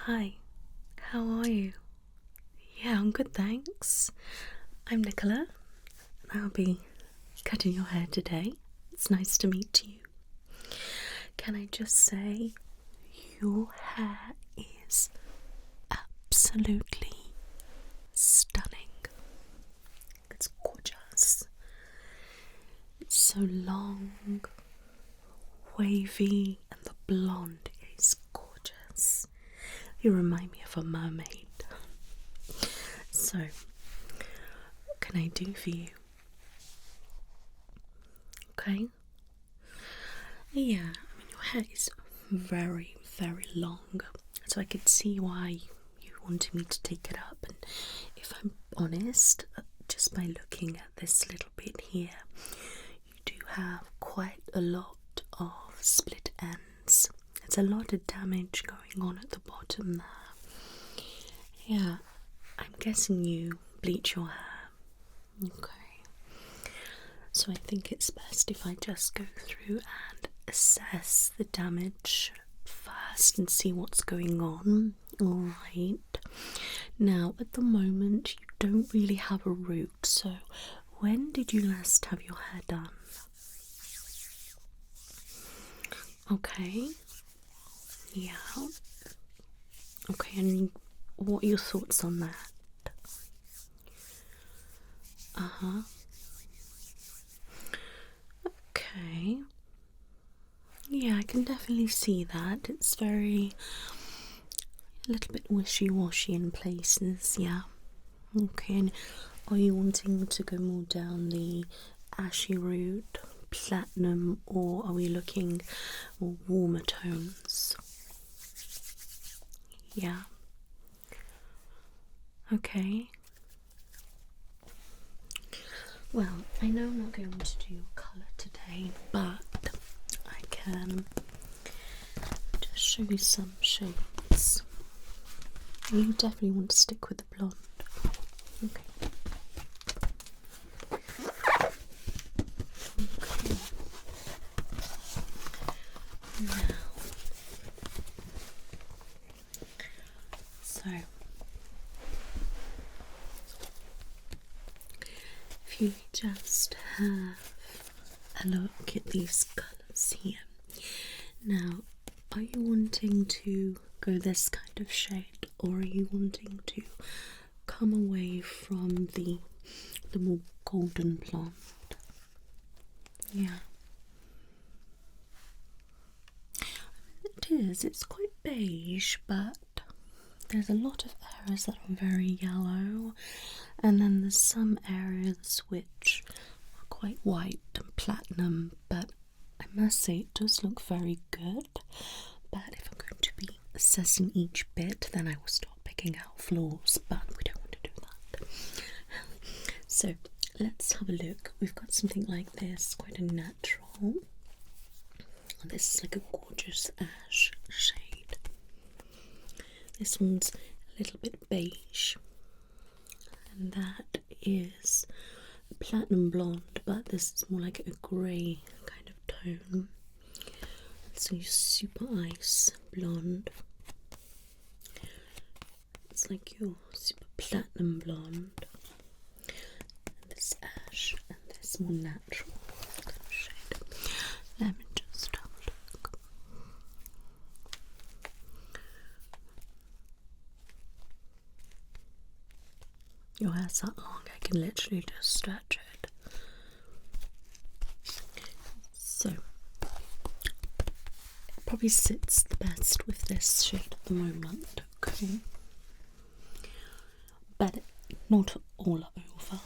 Hi, how are you? Yeah, I'm good, thanks. I'm Nicola, and I'll be cutting your hair today. It's nice to meet you. Can I just say, your hair is absolutely stunning. It's gorgeous. It's so long, wavy, and the blonde is gorgeous. You remind me of a mermaid. So, what can I do for you? Okay? Yeah, I mean, your hair is very, very long, so I could see why you wanted me to take it up. And if I'm honest, just by looking at this little bit here, you do have quite a lot of split ends. There's a lot of damage going on at the bottom there. Yeah, I'm guessing you bleach your hair. Okay. So I think it's best if I just go through and assess the damage first and see what's going on. Alright. Now, at the moment, you don't really have a root, so when did you last have your hair done? Okay. Yeah. Okay, and what are your thoughts on that? Uh-huh. Okay. Yeah, I can definitely see that. It's a little bit wishy-washy in places, yeah. Okay, and are you wanting to go more down the ashy route, platinum, or are we looking more warmer tones? Yeah. Okay. Well, I know I'm not going to do colour today, but I can just show you some shades. You definitely want to stick with the blonde. Okay. Okay. Now, so if you just have a look at these colours here. Now, are you wanting to go this kind of shade, or are you wanting to come away from the more golden blonde? Yeah. It is, it's quite beige, but there's a lot of areas that are very yellow, and then there's some areas which are quite white and platinum, but I must say it does look very good. But if I'm going to be assessing each bit, then I will start picking out flaws, but we don't want to do that. So let's have a look. We've got something like this, quite a natural. This is like a gorgeous ash shade. This one's a little bit beige, and that is platinum blonde, but this is more like a grey kind of tone. So super ice blonde. It's like your super platinum blonde. And this ash, and this more natural shade. Let me just have a look. Your hair's that long, I can literally just stretch it. So, it probably sits the best with this shade at the moment, okay? But not all over.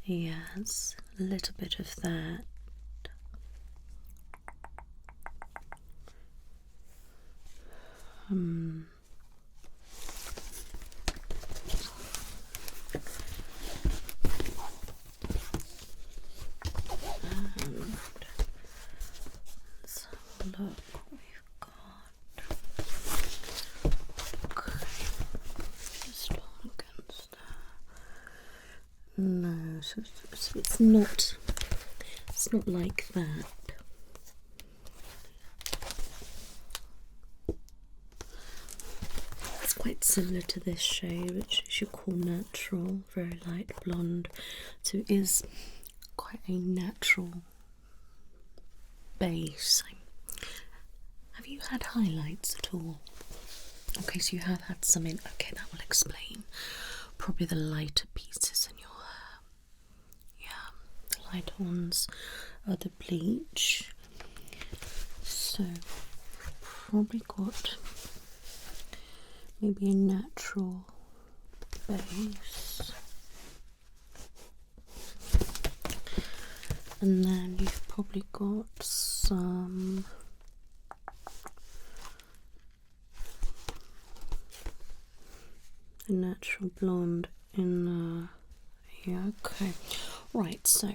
Yes, a little bit of that. And let's have a look what we've got. Okay, just on against that. No, so it's not like that. quite similar to this shade, which is your cool natural, very light blonde. So it is quite a natural base. Have you had highlights at all? Okay, so you have had some in. Okay, that will explain probably the lighter pieces in your hair. Yeah, the lighter ones are the bleach. So probably got maybe a natural base, and then you've probably got some natural blonde in yeah. Okay, right, so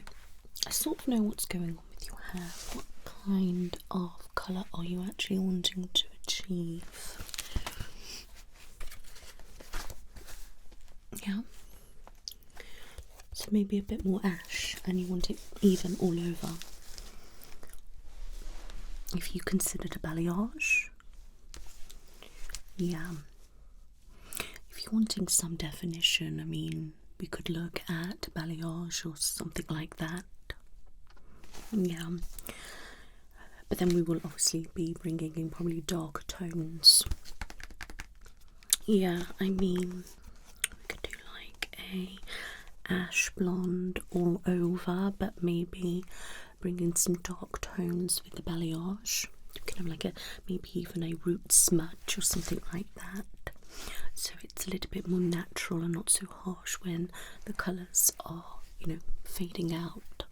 I sort of know what's going on with your hair. What kind of colour are you actually wanting to achieve? Yeah, so maybe a bit more ash, and you want it even all over. If you considered a balayage, yeah. If you're wanting some definition, I mean, we could look at balayage or something like that. Yeah, but then we will obviously be bringing in probably darker tones. Yeah, I mean, we could do like a ash blonde all over, but maybe bring in some dark tones with the balayage. You can have like a, maybe even a root smudge or something like that. So it's a little bit more natural and not so harsh when the colours are, you know, fading out.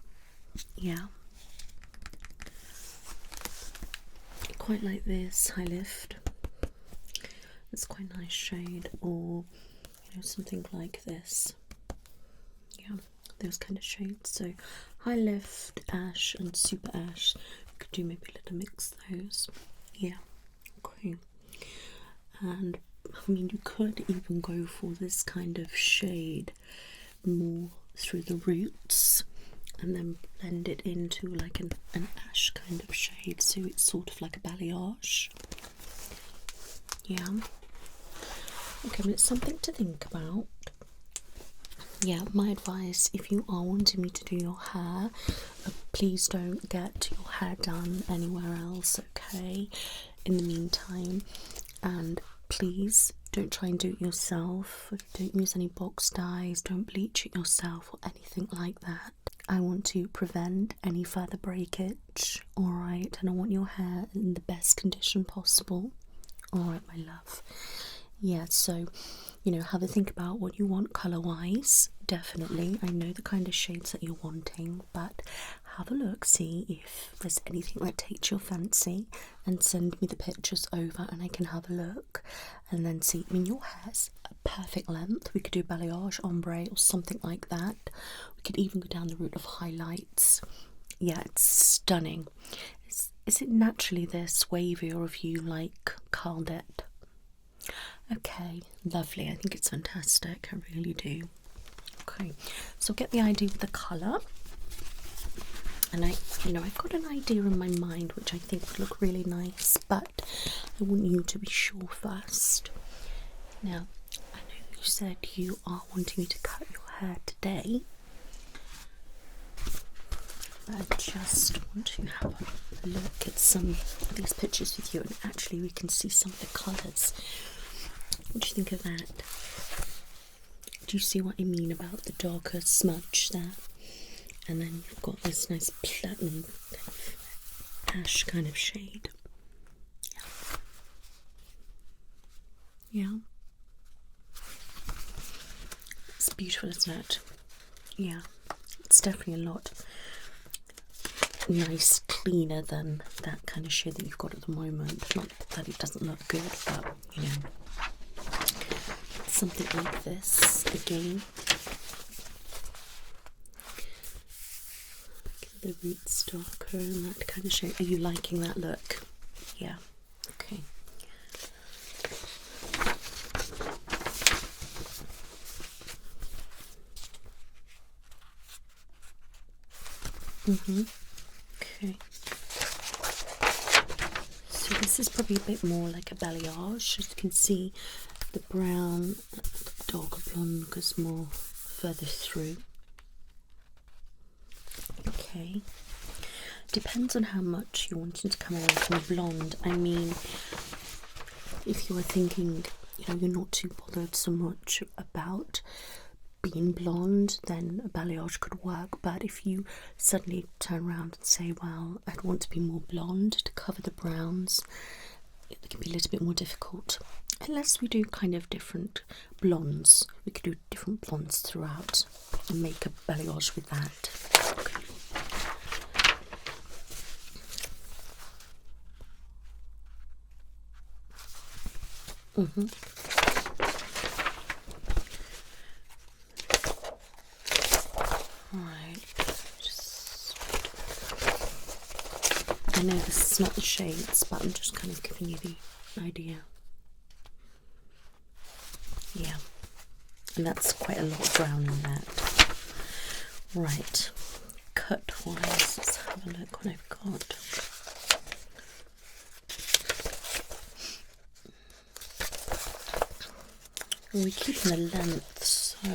Yeah. I quite like this high lift. It's quite a nice shade, or you know, something like this. Yeah, those kind of shades. So high lift, ash and super ash. You could do maybe a little mix those. Yeah. Okay. And I mean, you could even go for this kind of shade more through the roots and then blend it into like an ash kind of shade, so it's sort of like a balayage. Yeah. Okay, well, it's something to think about. Yeah, my advice, if you are wanting me to do your hair, please don't get your hair done anywhere else, okay, in the meantime. And please don't try and do it yourself. Don't use any box dyes, don't bleach it yourself or anything like that. I want to prevent any further breakage, alright, and I want your hair in the best condition possible. Alright, my love. Yeah, so, you know, have a think about what you want colour-wise. Definitely, I know the kind of shades that you're wanting, but have a look, see if there's anything that takes your fancy, and send me the pictures over and I can have a look and then see. I mean, your hair's a perfect length. We could do balayage, ombre or something like that. We could even go down the route of highlights. Yeah, it's stunning. Is it naturally this wavy, or have you like curled it? Okay, lovely. I think it's fantastic. I really do. Okay, so get the idea with the colour. And I've got an idea in my mind which I think would look really nice, but I want you to be sure first. Now, I know you said you are wanting me to cut your hair today. I just want to have a look at some of these pictures with you, and actually we can see some of the colours. What do you think of that? Do you see what I mean about the darker smudge there? And then you've got this nice platinum kind of ash kind of shade. Yeah. Yeah. It's beautiful, isn't it? Yeah. It's definitely a lot nice, cleaner than that kind of shade that you've got at the moment. Not that it doesn't look good, but you know, something like this again. The roots darker and that kind of shade. Are you liking that look? Yeah. Okay. Okay. So this is probably a bit more like a balayage. As you can see, the brown, darker blonde goes more further through. Okay. Depends on how much you wanted to come away from blonde. I mean, if you were thinking, you're not too bothered so much about being blonde, then a balayage could work. But if you suddenly turn around and say, well, I'd want to be more blonde to cover the browns, it can be a little bit more difficult. Unless we do kind of different blondes. We could do different blondes throughout and make a balayage with that. Okay. Right. I know this is not the shades, but I'm just kind of giving you the idea. Yeah. And that's quite a lot of brown in that. Right. Cut wise, let's have a look what I've got. We're keeping the length, so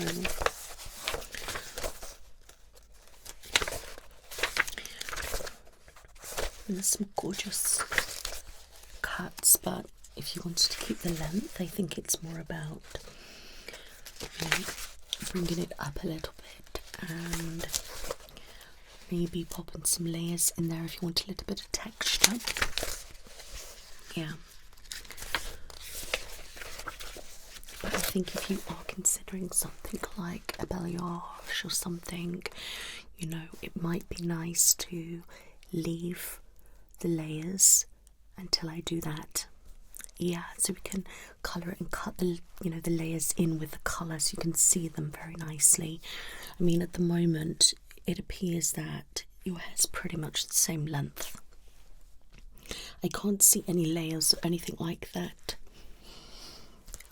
there's some gorgeous cuts, but if you wanted to keep the length, I think it's more about bringing it up a little bit and maybe popping some layers in there if you want a little bit of texture. Yeah. But I think if you are considering something like a balayage or something, it might be nice to leave the layers until I do that. Yeah, so we can colour it and cut the the layers in with the colour so you can see them very nicely. I mean, at the moment it appears that your hair's pretty much the same length. I can't see any layers or anything like that.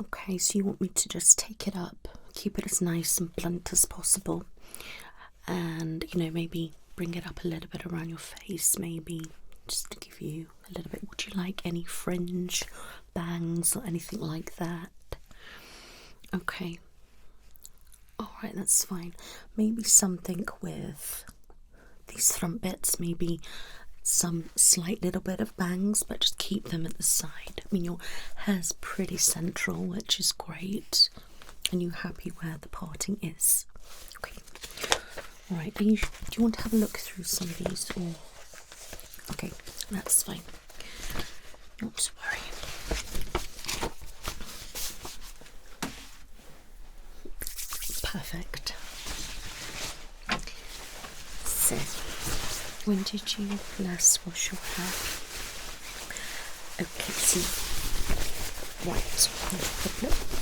Okay, so you want me to just take it up, keep it as nice and blunt as possible, and maybe bring it up a little bit around your face, maybe just to give you a little bit. Would you like any fringe, bangs or anything like that? Okay. Alright, that's fine. Maybe something with these front bits, maybe some slight little bit of bangs, but just keep them at the side. I mean, your hair's pretty central, which is great. And you're happy where the parting is. Okay. Alright, do you want to have a look through some of these? Or okay, that's fine. Not to worry. Perfect. So, when did you last wash your hair? Okay, so right, no problem.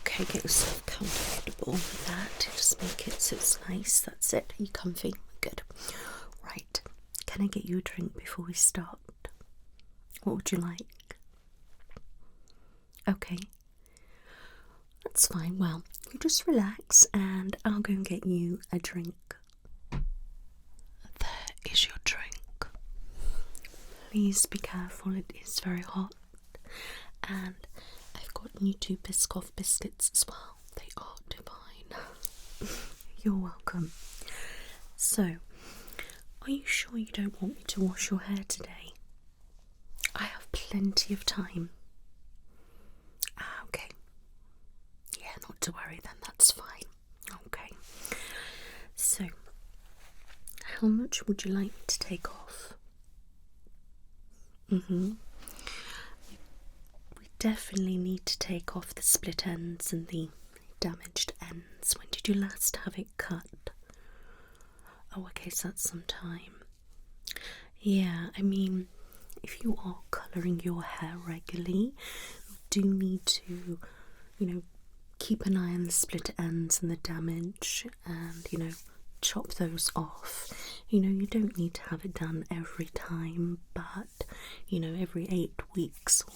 Okay, get yourself comfortable with that. Just make it so it's nice. That's it. Are you comfy? Good. Right. Can I get you a drink before we start? What would you like? Okay. That's fine. Well, you just relax and I'll go and get you a drink. There is your drink. Please be careful. It is very hot. And I've got new 2 Biscoff biscuits as well. They are divine. You're welcome. So, are you sure you don't want me to wash your hair today? I have plenty of time. Okay. Yeah, not to worry then, that's fine. Okay. So, how much would you like me to take off? Definitely need to take off the split ends and the damaged ends. When did you last have it cut? Oh, okay, so that's some time. Yeah, I mean, if you are colouring your hair regularly, you do need to, keep an eye on the split ends and the damage and, chop those off. You know, you don't need to have it done every time, but you know, every 8 weeks, or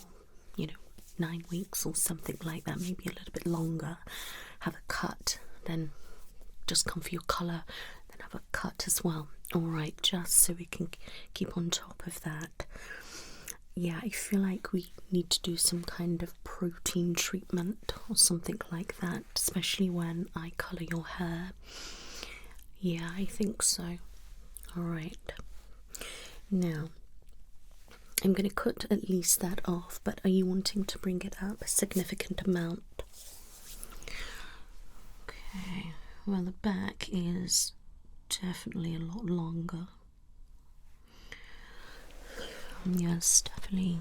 you know, 9 weeks or something like that, maybe a little bit longer, have a cut, then just come for your colour, then have a cut as well. Alright, just so we can keep on top of that. Yeah, I feel like we need to do some kind of protein treatment or something like that, especially when I colour your hair. Yeah, I think so. Alright. Now, I'm going to cut at least that off, but are you wanting to bring it up a significant amount? Okay, well, the back is definitely a lot longer. Yes, definitely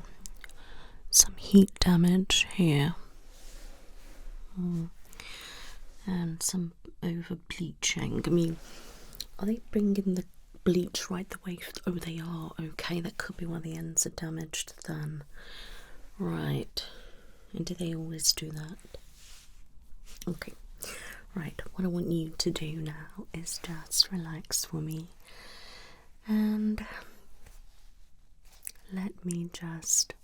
some heat damage here. And some over bleaching. I mean, are they bringing the bleach right the way? Oh, they are. Okay, that could be why the ends are damaged then. Right. And do they always do that? Okay. Right, what I want you to do now is just relax for me. And let me just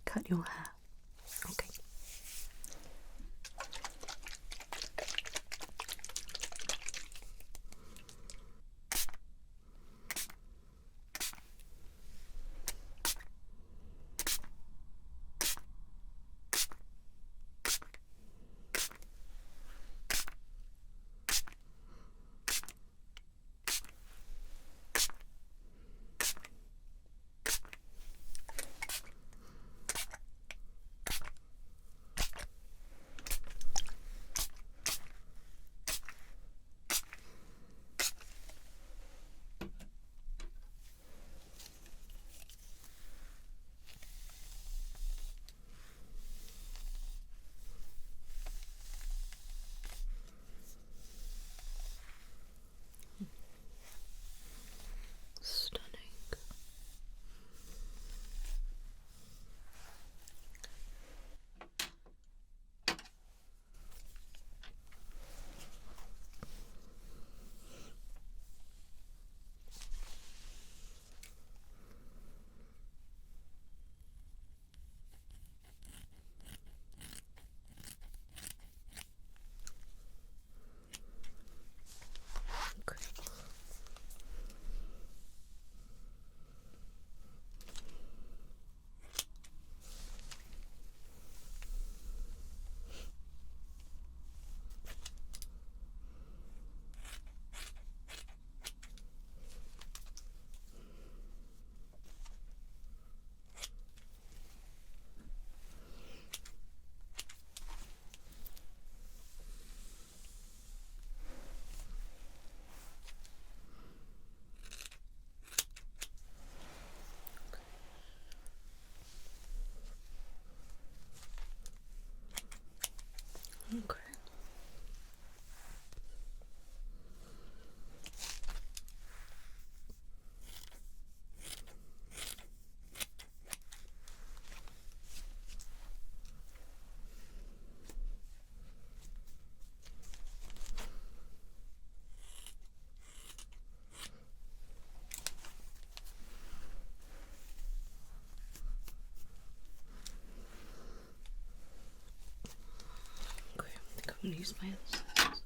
cut your hair. Okay. Stunning. Okay. I'm going to use my other scissors.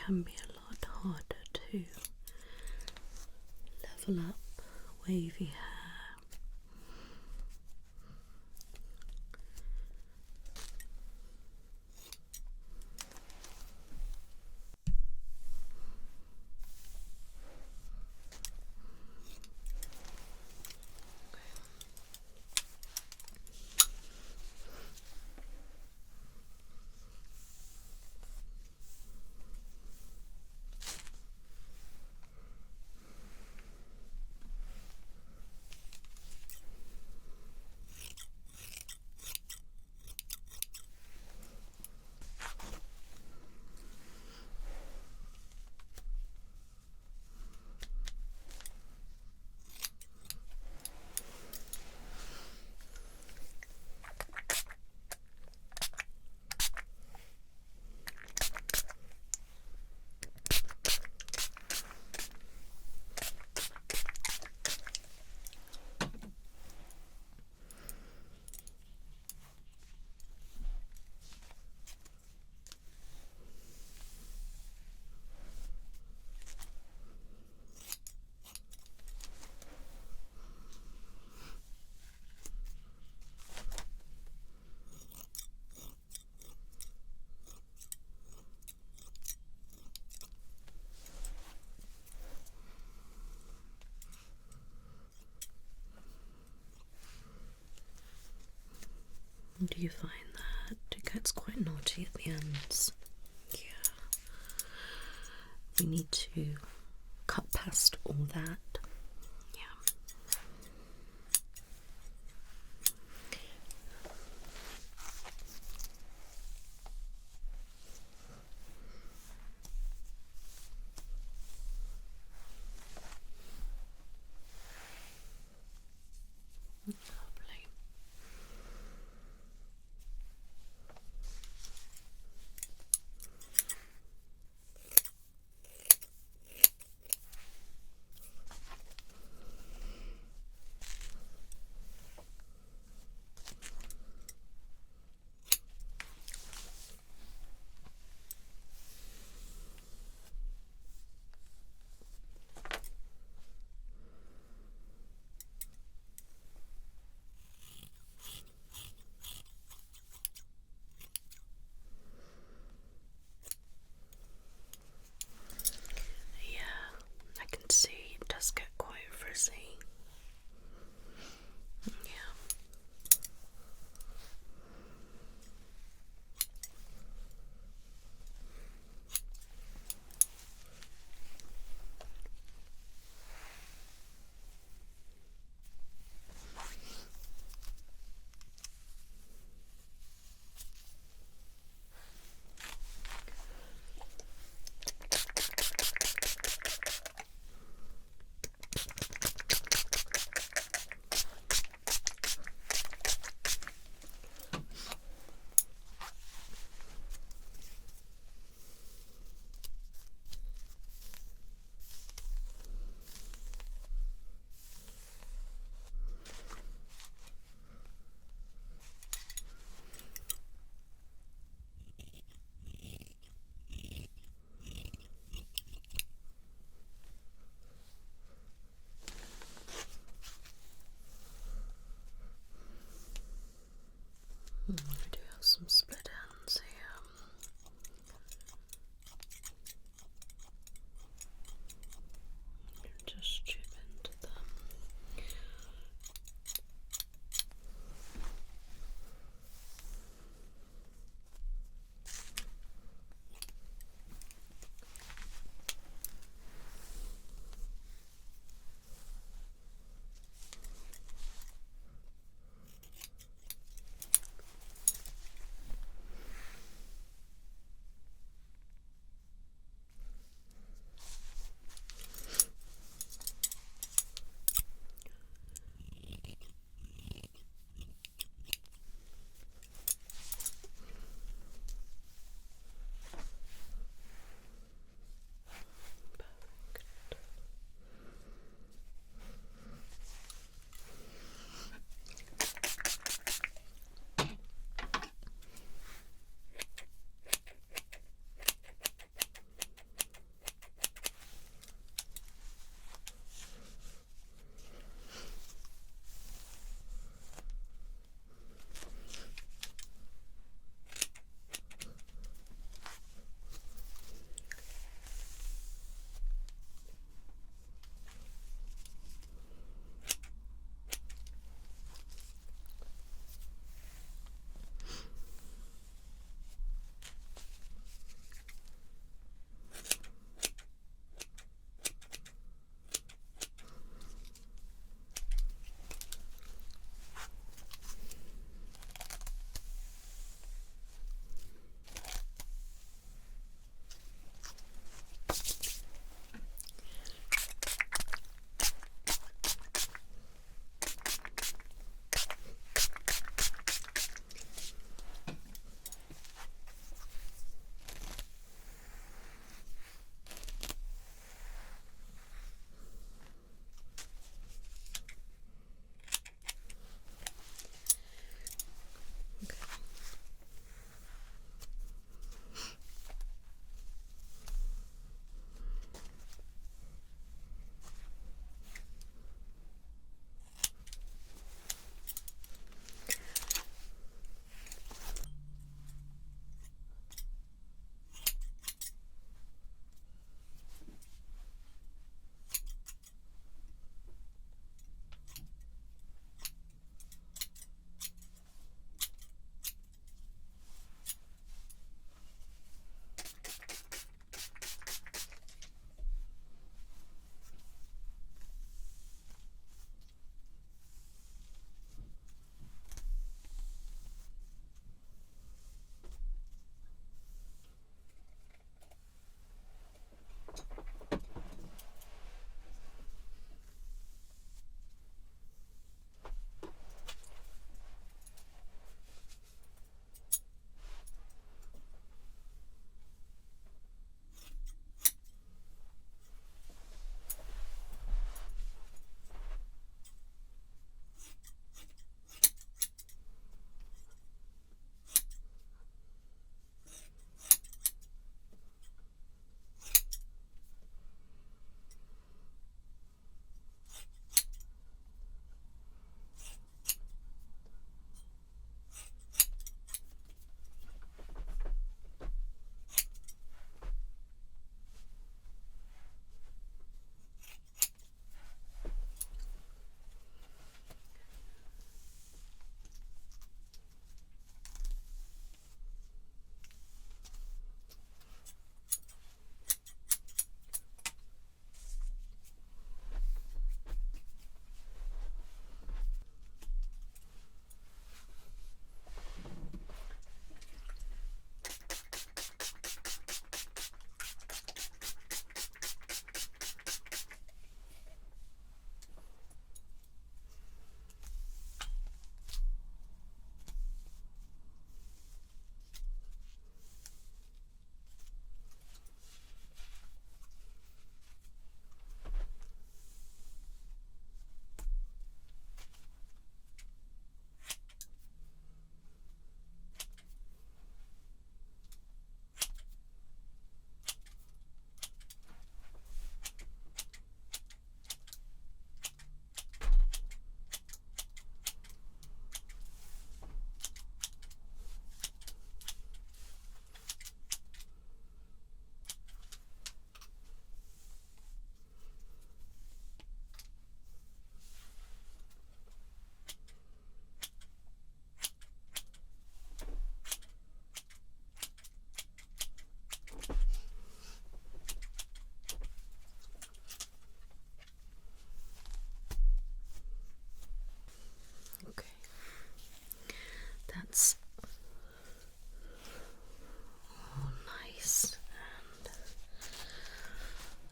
can be a lot harder to level up wavy hair. Do you find that it gets quite naughty at the ends? Yeah. We need to cut past all that. Yeah. Lovely.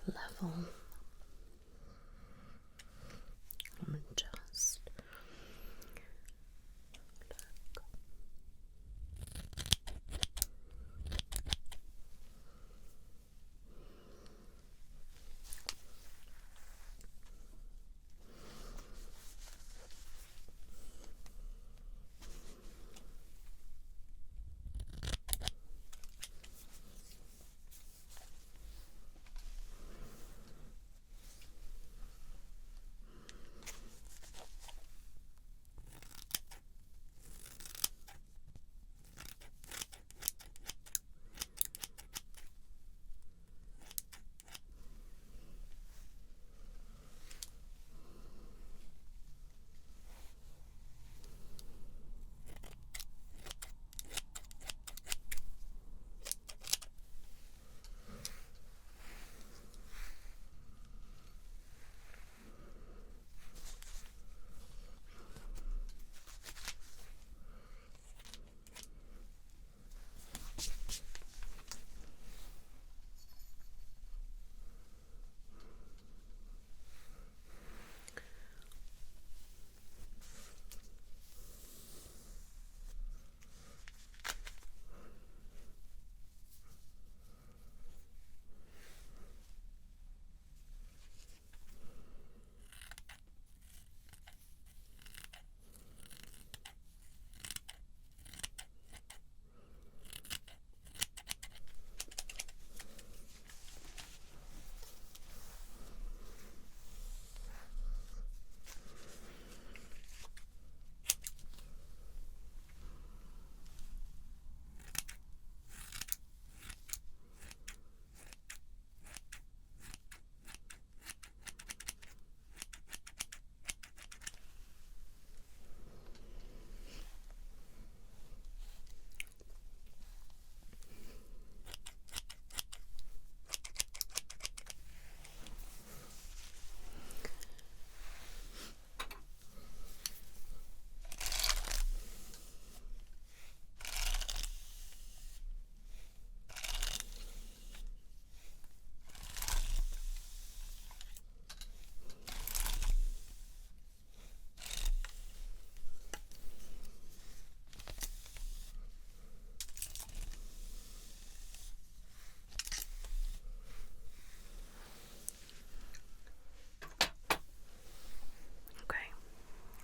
level. And just look.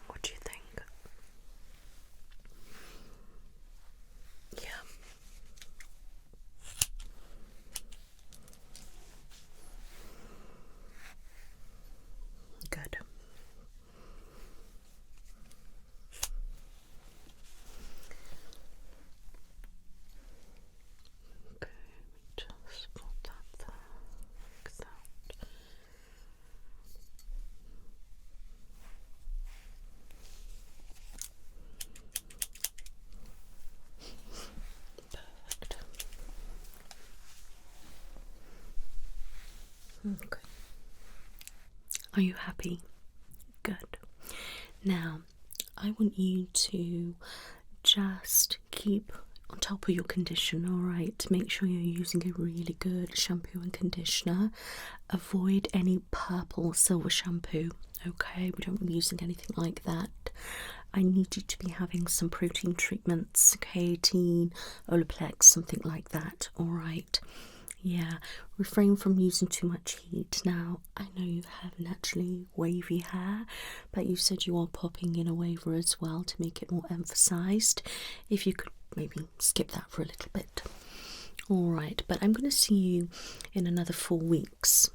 What do you think? Yeah. Good. Okay, just put that there, like that. Perfect. Okay. Are you happy? Good. Now, I want you to just keep on top of your conditioner, alright? Make sure you're using a really good shampoo and conditioner. Avoid any purple silver shampoo, okay? We don't be using anything like that. I need you to be having some protein treatments, keratin, Olaplex, something like that, alright? Yeah, refrain from using too much heat. Now, I know you have naturally wavy hair, but you said you are popping in a waver as well to make it more emphasised. If you could maybe skip that for a little bit. Alright, but I'm going to see you in another 4 weeks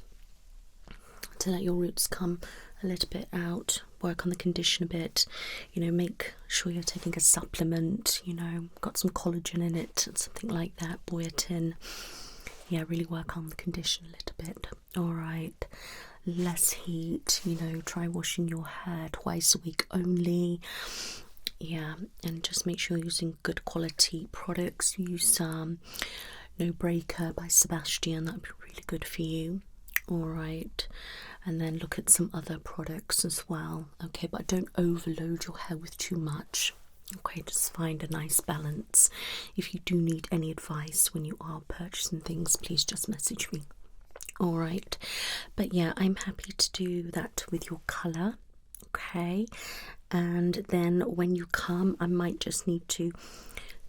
to let your roots come a little bit out, work on the condition a bit, make sure you're taking a supplement, got some collagen in it, something like that, biotin. Yeah, really work on the condition a little bit. Alright, less heat, try washing your hair twice a week only. Yeah, and just make sure you're using good quality products. Use No Breaker by Sebastian, that'd be really good for you. Alright, and then look at some other products as well. Okay, but don't overload your hair with too much. Okay, just find a nice balance. If you do need any advice when you are purchasing things, please just message me. Alright, but yeah, I'm happy to do that with your colour, okay? And then when you come, I might just need to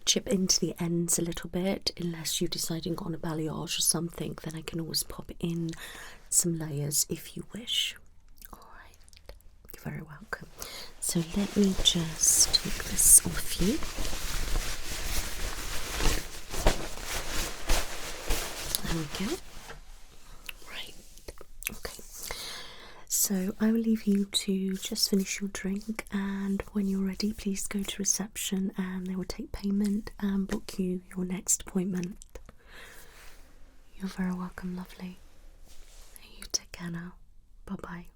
chip into the ends a little bit, unless you decide you've got a balayage or something, then I can always pop in some layers if you wish. Alright, you're very welcome. So let me just take this off you. There we go. Right, okay. So I will leave you to just finish your drink, and when you're ready, please go to reception and they will take payment and book you your next appointment. You're very welcome, lovely. You take care now. Bye bye.